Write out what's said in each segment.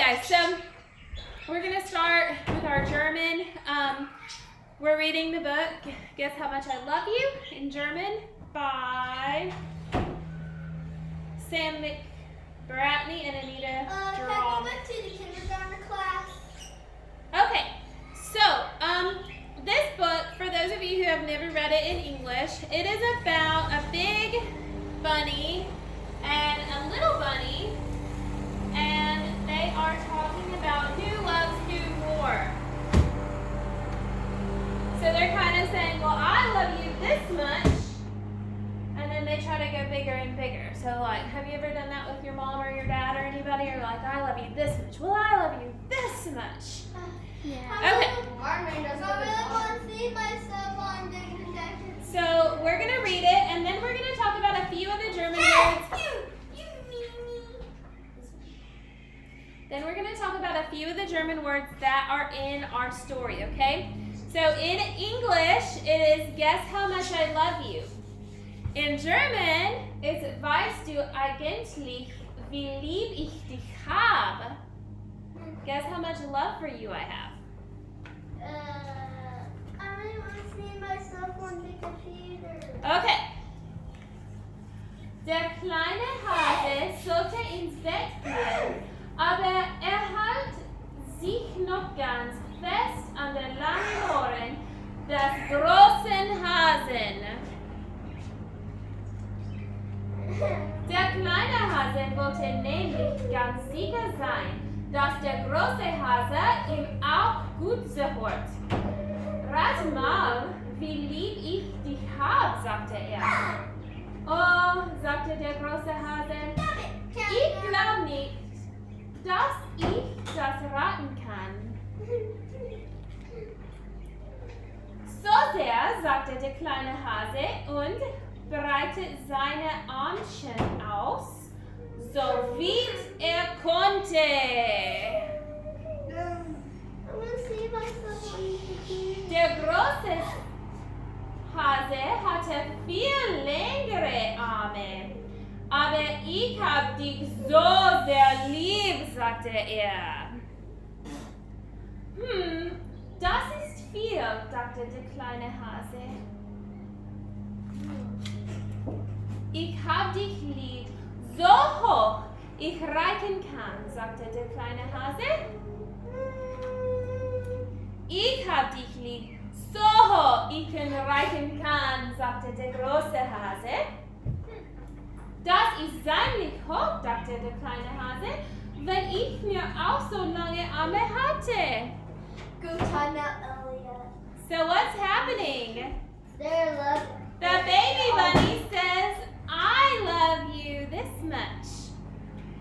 guys, so we're going to start with our German. We're reading the book, Guess How Much I Love You, in German by Sam McBratney and Anita Jerome. Can we go to the kindergarten class? Okay, so this book, for those of you who have never read it in English, it is about a big bunny and a little bunny, and they are talking about who loves who more. So they're kind of saying, well, I love you this much, and then they try to go bigger and bigger. So like, have you ever done that with your mom or your dad or anybody? You're like, I love you this much. Well, I love you this much. Yeah. Okay. I really want to see myself on the projector. So we're going to read it, and then we're going to talk about a few of the German words. Then we're going to talk about a few of the German words that are in our story, okay? So in English, it is guess how much I love you. In German, it's weißt du eigentlich, wie lieb ich dich habe? Guess how much love for you I have. I really want to see myself on the computer. Okay. Der kleine Hase sollte ins Bett gehen, aber hält sich noch ganz fest an den langen Ohren des großen Hasen. Der kleine Hase wollte nämlich ganz sicher sein, dass der große Hase ihm auch gut zuhört. Rat mal, wie lieb ich dich hab, sagte er. Oh, sagte der große Hase, ich glaube nicht, dass ich das raten kann. So sehr, sagte der kleine Hase und breitete seine Armchen aus, so weit er konnte. Der große Hase hatte viel längere Arme, aber ich hab dich so sehr lieb, sagte er. Das ist viel, dachte der kleine Hase. Ich hab dich lieb, so hoch ich reichen kann, sagte der kleine Hase. Ich hab dich lieb, so hoch ich reichen kann, sagte der große Hase. Das ist ziemlich hoch, dachte der kleine Hase, wenn ich mir auch so lange Arme hatte. GroupTime out, Elliot. So what's happening? They're loving. The baby bunny says, I love you this much.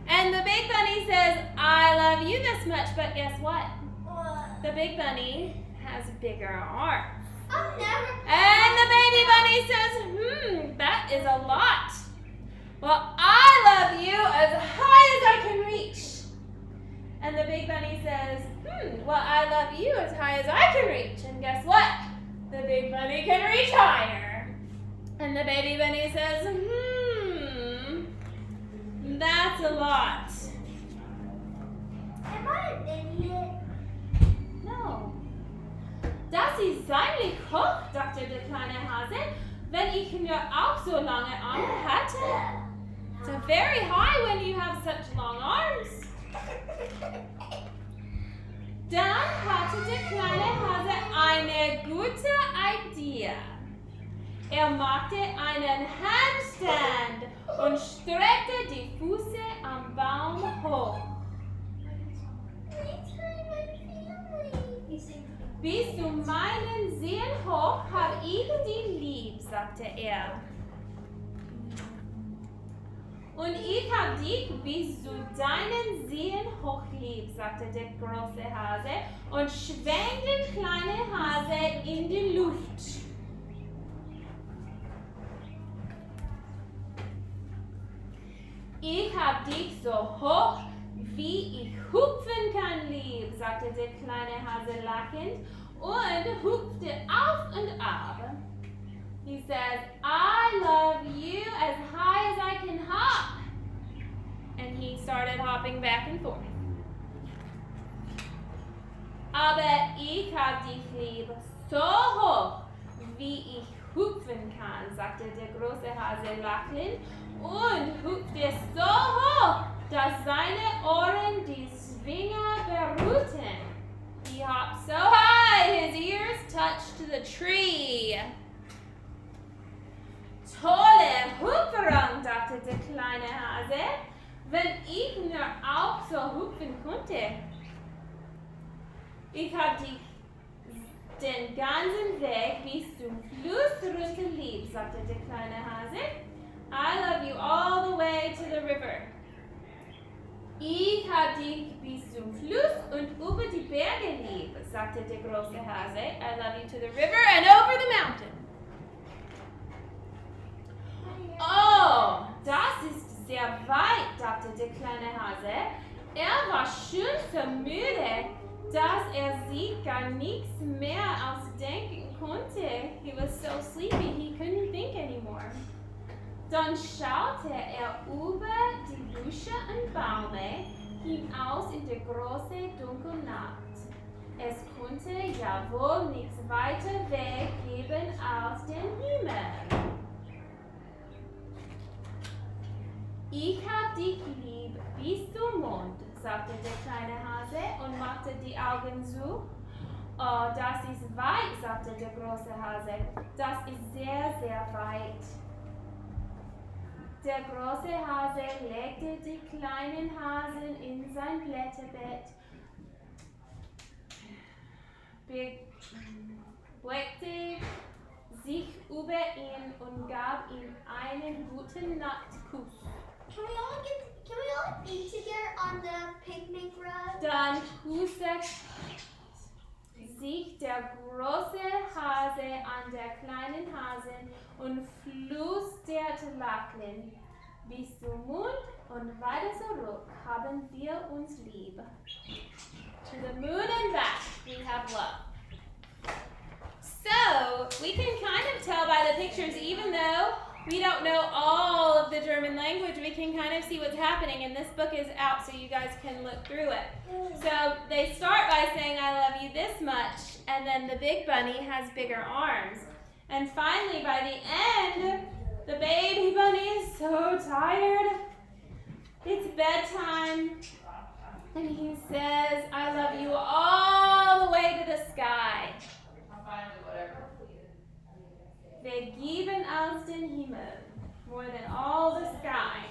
And the big bunny says, I love you this much. But guess what? The big bunny has bigger arms. And the baby bunny says, that is a lot. Well, I love you as high as I can reach. And the big bunny says, well, I love you as high as I can reach. And guess what? The big bunny can reach higher. And the baby bunny says, that's a lot. Am I an idiot? No. Das ist ziemlich hoch, dachte der kleine Hase, wenn ich mir auch so lange Arme hatte. It's very high when you have such long arms. Dann hatte der kleine Hase eine gute Idee. Er machte einen Handstand und streckte die Füße am Baum hoch. Bis zu meinen Zehen hoch hab ich dich lieb, sagte er. Und ich hab dich bis zu deinen Zehen hoch lieb, sagte der große Hase und schwang den kleinen Hase in die Luft. Ich hab dich so hoch, wie ich hüpfen kann, lieb, sagte der kleine Hase lachend und hüpfte auf und ab. He says, I love you as high as I can hop. And he started hopping back and forth. Aber ich hab dich lieb, so hoch, wie ich hüpfen kann, sagte der große Hase lachend und hüpfte so hoch, dass seine Ohren die Zwinger berührten. He hopped so high, his ears touched the tree. Tolle Hüpferung, dachte der kleine Hase, wenn ich nur auch so hüpfen konnte. Ich hab dich den ganzen Weg bis zum Fluss runter lieb, sagte der kleine Hase. I love you all the way to the river. Ich hab dich bis zum Fluss und über die Berge lieb, sagte der große Hase. I love you to the river and over the mountain. Oh, das ist sehr weit, dachte der kleine Hase. Er war schon so müde, dass er sich gar nichts mehr ausdenken konnte. He was so sleepy he couldn't think anymore. Dann schaute er über die Büsche und Bäume hinaus in die große dunkle Nacht. Es konnte ja wohl nichts weiter Weg geben als den Himmel. Ich hab dich lieb bis zum Mond, sagte der kleine Hase und machte die Augen zu. Oh, das ist weit, sagte der große Hase. Das ist sehr, sehr weit. Der große Hase legte die kleinen Hasen in sein Blätterbett, beugte sich über ihn und gab ihm einen guten Nachtkuss. Can we all eat together on the picnic rug? Dann küsste sich der große Hase an der kleinen Hasen und flüsterte lachend. Bis zum Mond und weiter zurück haben wir uns lieb. To the moon and back we have love. So, we can kind of tell by the pictures, even though we don't know all of the German language, we can kind of see what's happening, and this book is out so you guys can look through it. So they start by saying, I love you this much, and then the big bunny has bigger arms. And finally, by the end, the baby bunny is so tired. It's bedtime, and he says, I love you all the way to the sky. Wir geben als den Himmel, more than all the sky.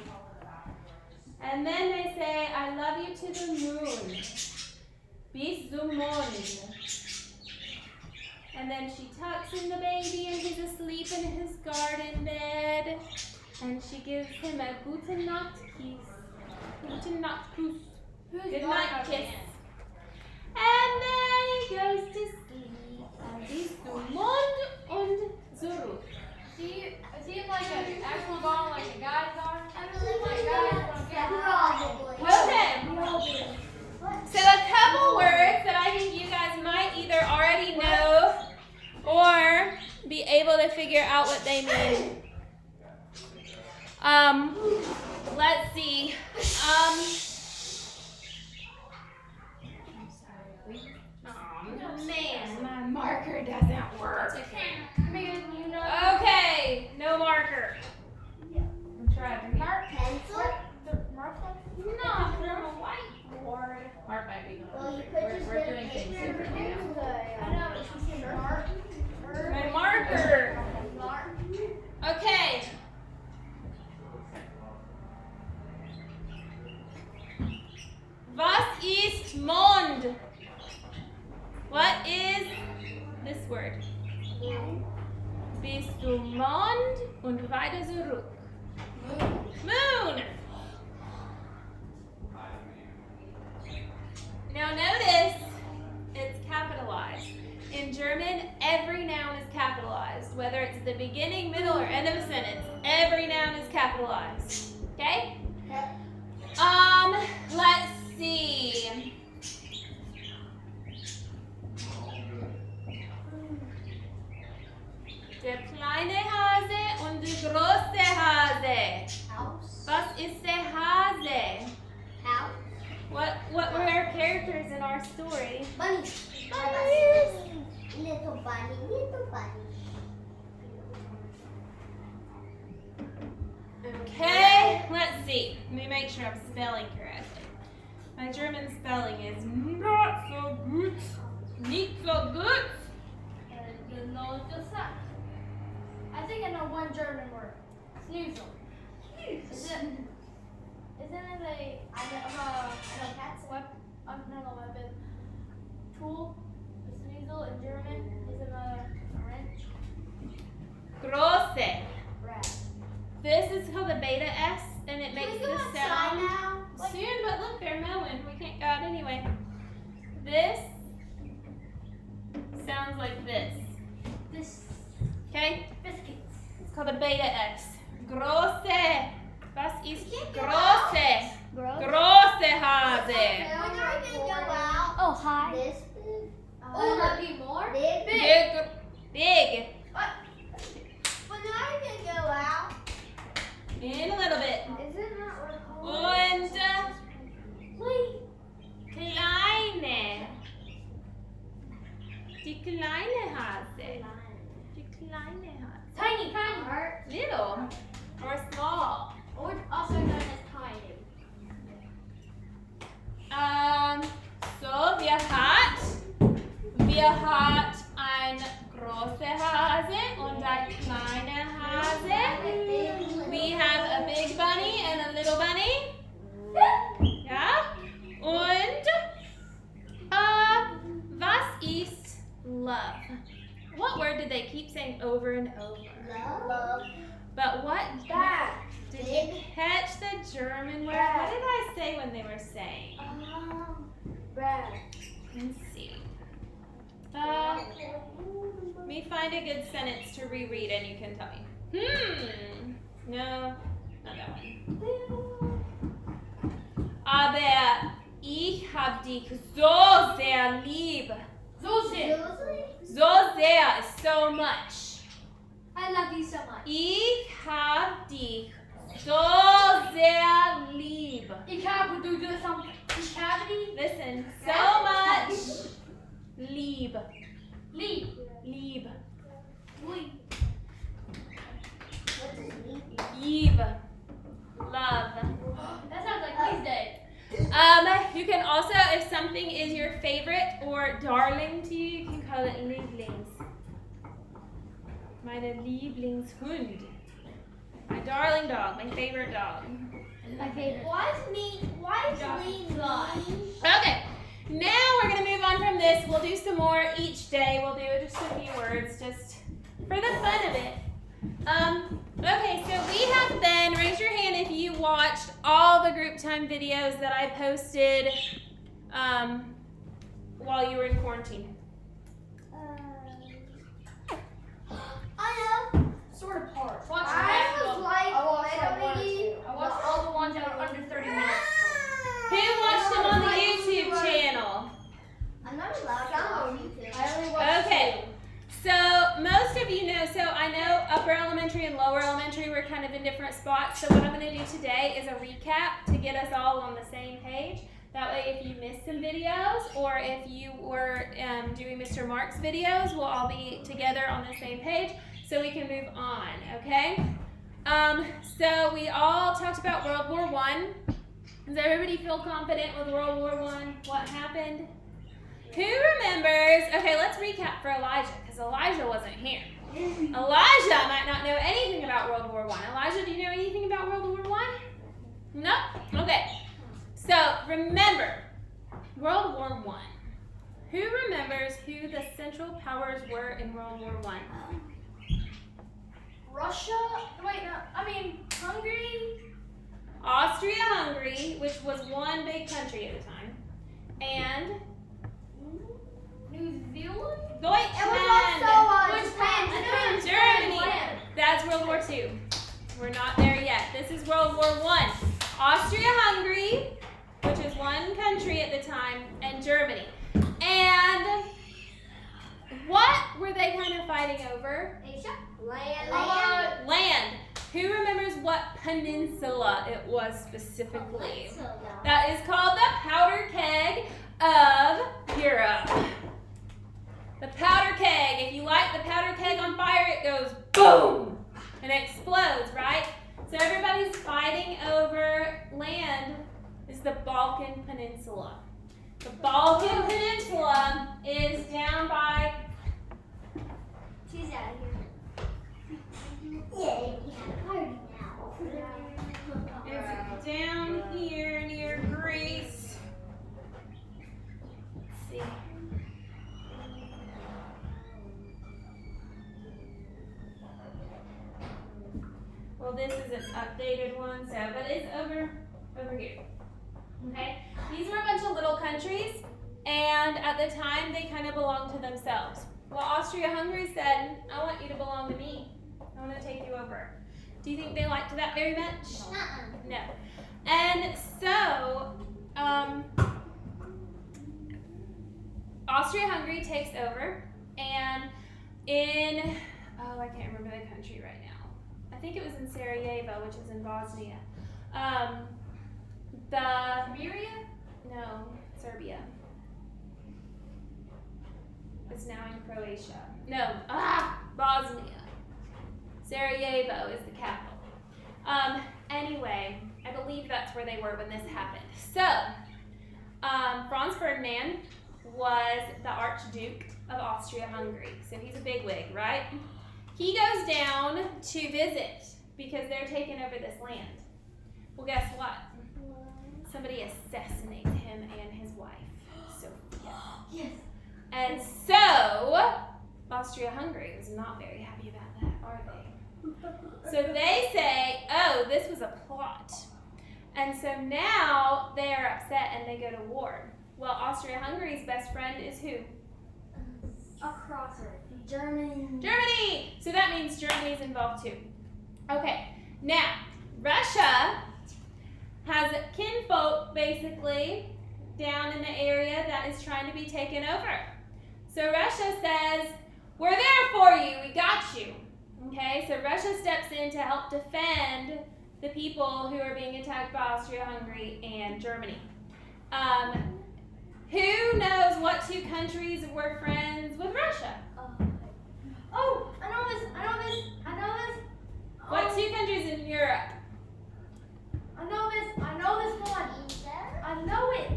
And then they say, I love you to the moon, bis zum Mond. And then she tucks in the baby and he's asleep in his garden bed. And she gives him a gute Nacht kiss. Gute Nacht kuss. Good night kiss. And then he goes to sleep. And bis zum Mond und zurück. Is he like an actual doll, like a guy's doll? Okay. So a couple words that I think you guys might either already know or be able to figure out what they mean. Let's see. Man, my marker doesn't work. Okay, no marker. Mark pencil? No, from a whiteboard. Mark might be. Well, you could just We're get a doing things paper and differently now. pencil. I know, but she said mark. My marker. Mark. Okay. Was ist Mond? What is this word? Bis zum Mond und weiter zurück. Moon. Now notice it's capitalized. In German, every noun is capitalized. Whether it's the beginning, middle, or end of a sentence, every noun is capitalized. Okay? Let's see. Der kleine Hase und der große Hase. House. Was ist der Hase? House. What what were our characters in our story? Bunny. Bunnies. Little bunny, little bunny. Okay, let's see. Let me make sure I'm spelling correctly. My German spelling is not so good. Nicht so good. No, just that. I think I know one German word. Snoozle. Isn't it a cat's weapon? Not a weapon. Tool. The snoozle in German is it a wrench? Große. Rat. This is called a beta S, and it makes Can we go this outside sound now? soon. But look, they're mowing. We can't go out anyway. This sounds like this. This Okay, biscuits. it's called a beta X. Große. Was ist Can't go große? Gross. Große Hase. When are we gonna go out? Oh, hi. This big. Will that be more? Big. Big. Big. When are we gonna go out? In a little bit. Is it not recording? Und kleine. Die kleine Hase. Die kleine Hase. Tiny. Little or small. Or also known as tiny. So wir hat ein große Hase und ein kleine Hase. We have a big bunny and a little bunny. Ja? Und was ist love? What word did they keep saying over and over? Love. But what? Bad. Did you catch the German word? What did I say when they were saying? Red. Let's see. Let me find a good sentence to reread and you can tell me. No, not that one. Aber ich hab dich so sehr lieb. So sick. So sehr is so much. I love you so much. Ich hab dich so sehr lieb. Ich habe du something. Ich habe die Listen, so much. Lieb. Lieb. Lieb. Lieb. Lieb. Love. That sounds like Please Day. You can also, if something is your favorite or darling to you, you can call it Lieblings. Meine Lieblingshund. My darling dog, my favorite dog. My favorite. Why is Lee mean? Okay, now we're gonna move on from this. We'll do some more each day. We'll do just a few words, just for the fun of it. Okay, so we have been, raise your hand if you watched all the GroupTime videos that I posted while you were in quarantine. I know. Sort of parts. Watch I was like, I watched all the ones that were under 30 minutes. Who watched them on the YouTube channel? I'm not allowed to on YouTube. I only watched Okay. So most of you know, so I know upper elementary and lower elementary were kind of in different spots. So what I'm going to do today is a recap to get us all on the same page. That way if you missed some videos or if you were doing Mr. Mark's videos, we'll all be together on the same page so we can move on, okay? So we all talked about World War I. Does everybody feel confident with World War I? What happened? Who remembers? Okay, let's recap for Elijah, because Elijah wasn't here. Elijah might not know anything about World War I. Elijah, do you know anything about World War I? No? Okay. So, remember, World War I. Who remembers who the Central Powers were in World War I? Russia? Wait, no. I mean, Hungary? Austria-Hungary, which was one big country at the time, and New Zealand? Deutschland. Japan. Germany. That's World War II. We're not there yet. This is World War I. Austria-Hungary, which is one country at the time, and Germany. And what were they kind of fighting over? Land. Land. Who remembers what peninsula it was specifically? Peninsula. That is called the powder keg of Europe. The powder keg. If you light the powder keg on fire, it goes boom and it explodes, right? So everybody's fighting over land is the Balkan Peninsula. The Balkan Peninsula is down by... She's out of here. Yay, we have a party now. It's down here near Greece. Let's see. Well, this is an updated one, so but it's over here. Okay? These were a bunch of little countries, and at the time they kind of belonged to themselves. Well, Austria-Hungary said, I want you to belong to me. I want to take you over. Do you think they liked that very much? No. And so, Austria-Hungary takes over, and in, I can't remember the country right now. I think it was in Sarajevo, which is in Bosnia. Syria? No, Serbia. It's now in Croatia. No, Bosnia. Sarajevo is the capital. Anyway, I believe that's where they were when this happened. So, Franz Ferdinand was the Archduke of Austria-Hungary. So he's a bigwig, right? He goes down to visit because they're taking over this land. Well, guess what? Somebody assassinates him and his wife, Sophia. Yes. And so, Austria-Hungary was not very happy about that, are they? So they say, oh, this was a plot. And so now they are upset and they go to war. Well, Austria-Hungary's best friend is who? Across it. Germany. So that means Germany's involved too. Okay, now, Russia has kinfolk basically down in the area that is trying to be taken over. So Russia says, we're there for you, we got you. Okay, so Russia steps in to help defend the people who are being attacked by Austria-Hungary and Germany. Who knows what two countries were friends with Russia? Oh, I know this. What two countries in Europe? I know this one. I know it.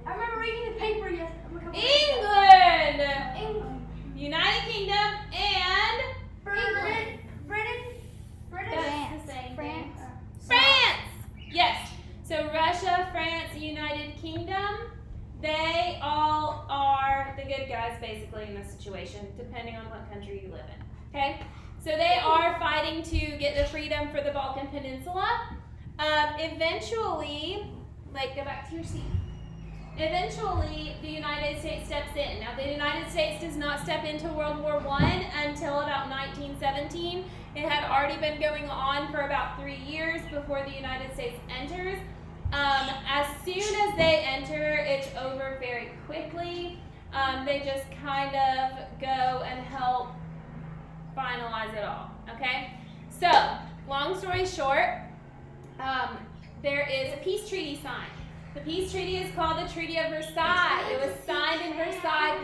I remember reading the paper yesterday. England! United Kingdom and Britain. That's the same thing. France! Yes. So Russia, France, United Kingdom, they all are the good guys basically in this situation, depending on what country you live in. Okay? So they are fighting to get the freedom for the Balkan Peninsula. Eventually, go back to your seat. Eventually, the United States steps in. Now, the United States does not step into World War I until about 1917. It had already been going on for about 3 years before the United States enters. As soon as they enter, it's over very quickly. They just kind of go and help finalize it all, okay? So, long story short, there is a peace treaty signed. The peace treaty is called the Treaty of Versailles. It was signed in Versailles,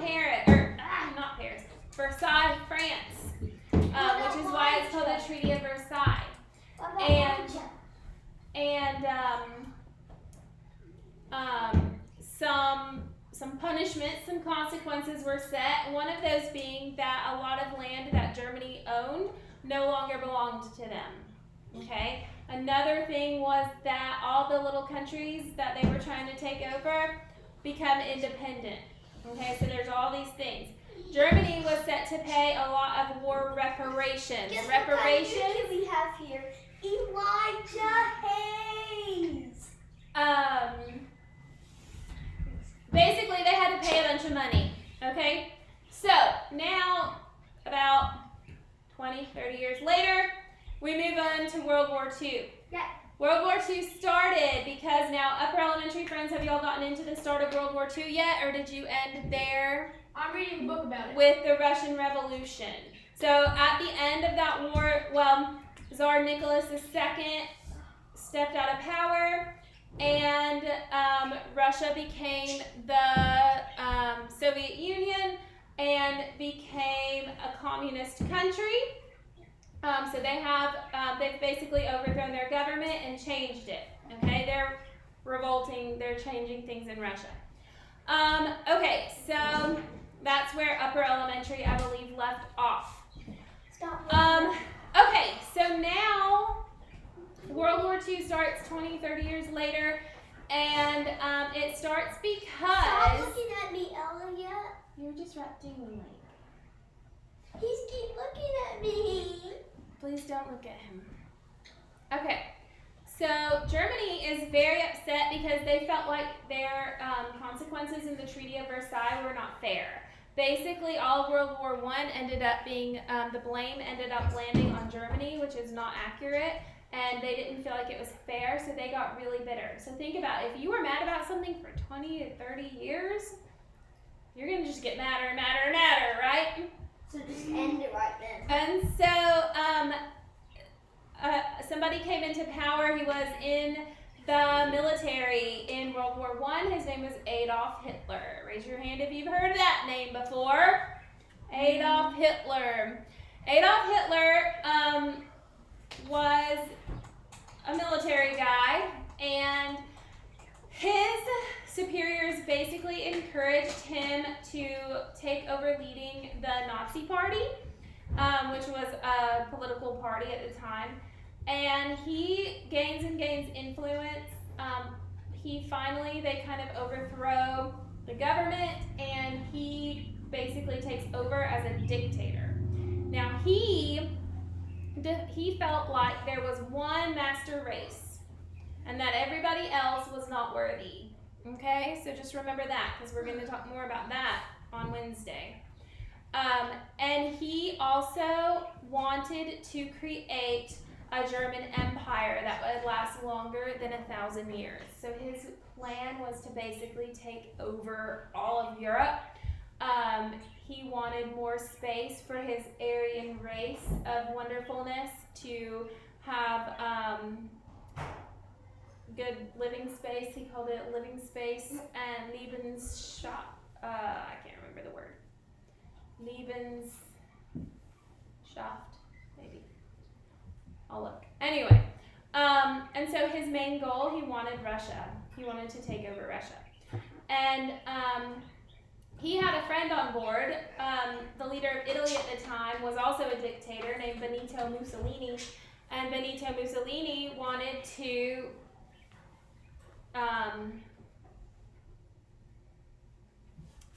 Versailles, France, which is why it's called the Treaty of Versailles. And some punishments, some consequences were set. One of those being that a lot of land that Germany owned no longer belonged to them. Okay. Another thing was that all the little countries that they were trying to take over become independent. Okay, so there's all these things. Germany was set to pay a lot of war reparations. Guess what kind of YouTube we have here? Elijah Hayes. Basically, they had to pay a bunch of money. Okay, so now about 20, 30 years later, we move on to World War II. Yeah. World War II started because now, upper elementary friends, have you all gotten into the start of World War II yet, or did you end there? I'm reading a book about it. With the Russian Revolution. So at the end of that war, well, Tsar Nicholas II stepped out of power, and Russia became the Soviet Union and became a communist country. So they've basically overthrown their government and changed it. Okay, they're revolting, they're changing things in Russia. Okay, so that's where upper elementary, I believe, left off. Okay, so now World War II starts 20, 30 years later, and it starts because... Stop looking at me, Elliot. You're disrupting me. He's keep looking at me. Please don't look at him. Okay, so Germany is very upset because they felt like their consequences in the Treaty of Versailles were not fair. Basically, all of World War I ended up being, the blame ended up landing on Germany, which is not accurate, and they didn't feel like it was fair, so they got really bitter. So think about it. If you were mad about something for 20 to 30 years, you're going to just get madder and madder and madder, right? So just end it right then. And so somebody came into power. He was in the military in World War I. His name was Adolf Hitler. Raise your hand if you've heard that name before. Adolf Hitler. Adolf Hitler was a military guy, and his superiors basically encouraged him to take over leading the Nazi Party, which was a political party at the time. And he gains and gains influence. They kind of overthrow the government, and he basically takes over as a dictator. Now he felt like there was one master race, and that everybody else was not worthy. Okay, so just remember that, because we're going to talk more about that on Wednesday. And he also wanted to create a German empire that would last longer than 1,000 years. So his plan was to basically take over all of Europe. He wanted more space for his Aryan race of wonderfulness to have good living space. He called it living space and Lebensschaft. I can't remember the word. Lebensschaft, maybe. I'll look. Anyway, and so his main goal, he wanted Russia. He wanted to take over Russia. And he had a friend on board. The leader of Italy at the time was also a dictator named Benito Mussolini. And Benito Mussolini wanted to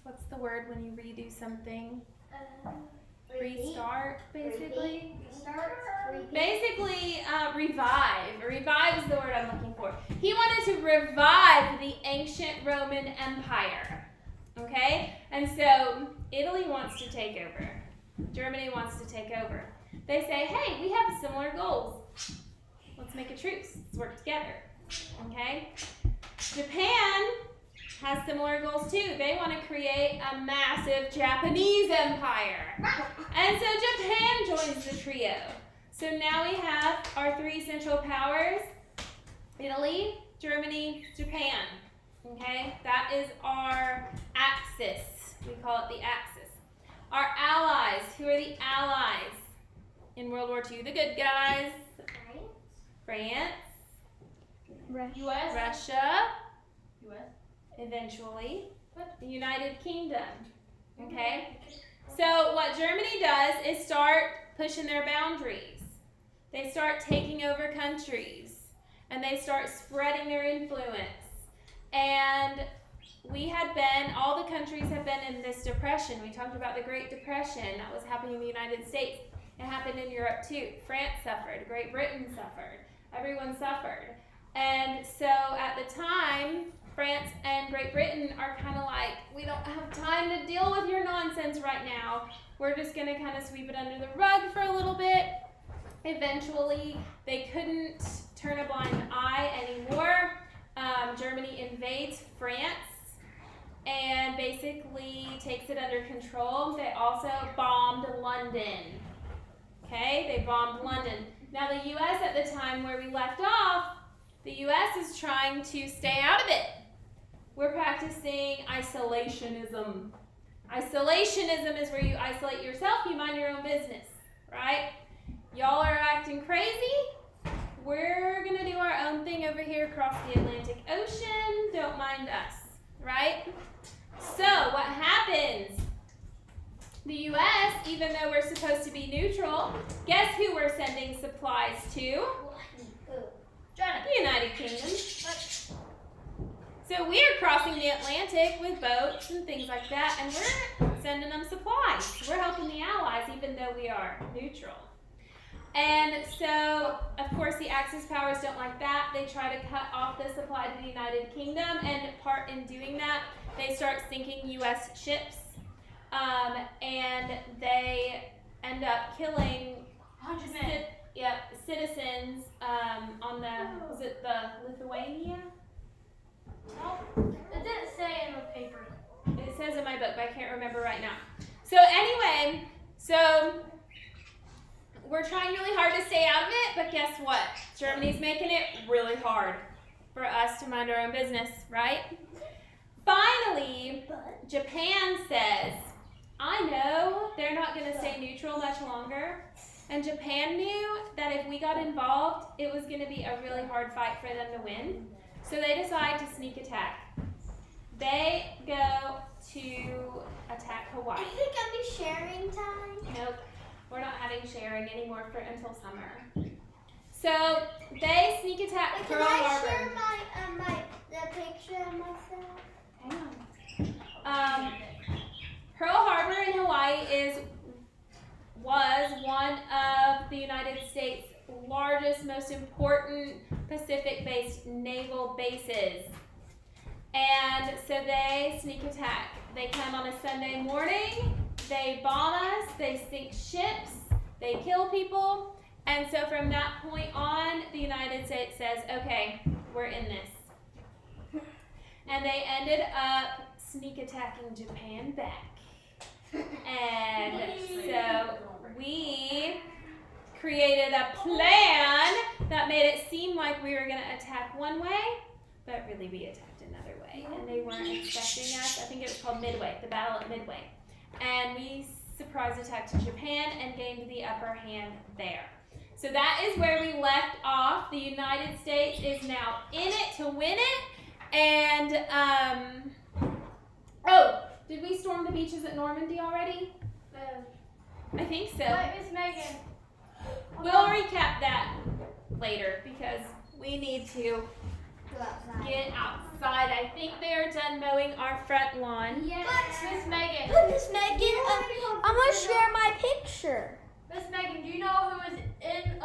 what's the word when you redo something? Restart, basically. Basically, revive. Revive is the word I'm looking for. He wanted to revive the ancient Roman Empire. Okay? And so Italy wants to take over. Germany wants to take over. They say, hey, we have similar goals. Let's make a truce. Let's work together. Okay? Japan has similar goals too. They want to create a massive Japanese empire. And so Japan joins the trio. So now we have our three central powers: Italy, Germany, Japan. Okay? That is our axis. We call it the axis. Our allies. Who are the allies in World War II? The good guys. France. U.S. Russia. U.S. Eventually. The United Kingdom. Okay? So what Germany does is start pushing their boundaries. They start taking over countries. And they start spreading their influence. And all the countries have been in this depression. We talked about the Great Depression. That was happening in the United States. It happened in Europe too. France suffered. Great Britain suffered. Everyone suffered. And so at the time, France and Great Britain are kind of like, we don't have time to deal with your nonsense right now. We're just going to kind of sweep it under the rug for a little bit. Eventually, they couldn't turn a blind eye anymore. Germany invades France and basically takes it under control. They also bombed London. Okay, they bombed London. Now the U.S. at the time where we left off, the U.S. is trying to stay out of it. We're practicing isolationism. Isolationism is where you isolate yourself, you mind your own business, right? Y'all are acting crazy. We're going to do our own thing over here across the Atlantic Ocean. Don't mind us, right? So what happens? The U.S., even though we're supposed to be neutral, guess who we're sending supplies to? China. The United Kingdom. So we're crossing the Atlantic with boats and things like that, and we're sending them supplies. We're helping the Allies, even though we are neutral. And so, of course, the Axis powers don't like that. They try to cut off the supply to the United Kingdom, and part in doing that, they start sinking U.S. ships, and they end up killing citizens on the, was it the Lithuania? No, it didn't say in the paper. It says in my book, but I can't remember right now. So anyway, we're trying really hard to stay out of it, but guess what? Germany's making it really hard for us to mind our own business, right? Finally, Japan says, I know they're not going to stay neutral much longer, and Japan knew that if we got involved, it was going to be a really hard fight for them to win. So they decide to sneak attack. They go to attack Hawaii. I think I'll be sharing time. Nope, we're not having sharing anymore until summer. So they sneak attack Pearl Harbor. Can I share the picture of myself? Hang on. Pearl Harbor in Hawaii was one of the United States' largest, most important Pacific-based naval bases. And so they sneak attack. They come on a Sunday morning, they bomb us, they sink ships, they kill people, and so from that point on, the United States says, okay, we're in this. And they ended up sneak attacking Japan back. And so we created a plan that made it seem like we were going to attack one way, but really we attacked another way. And they weren't expecting us. I think it was called Midway, the Battle at Midway. And we surprise attacked Japan and gained the upper hand there. So that is where we left off. The United States is now in it to win it. And, did we storm the beaches at Normandy already? I think so. Wait, Miss Megan. We'll recap that later because we need to get outside. I think they're done mowing our front lawn. Yes, Miss Megan. Miss Megan, I'm going to share my picture. Miss Megan, do you know who is in